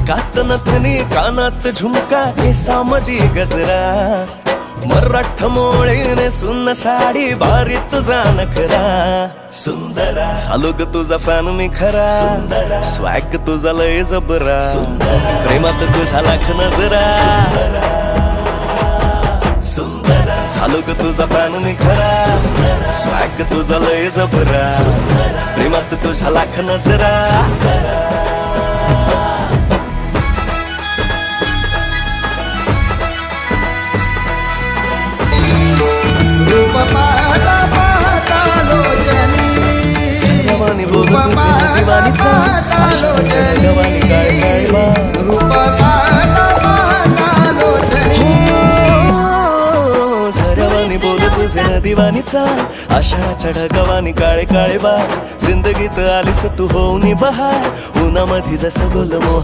नाकात नथनी कानात झुमका केसामधी गजरा मराठ मोळीने सुन्न साडी भारी तुझा नखरा सुंदरा झालो ग तुझा फॅन मी खरा स्वॅग तुझा लय जबरा प्रेमात तुझा लाख नजरा सुंदरा झालो ग तुझा फॅन मी खरा स्वॅग तुझा लय जबरा प्रेमात तुझा लाख नजरा सर्वांनी बोल तुझे दिवानीचा गवानी काळे काळे सर्वांनी बोल तुझे दिवानीचा आषाढाच्या ढगवानी काळे काळे बा जिंदगीत आलीस तू होऊन बहार उन्हामध्ये जसं बोल मोह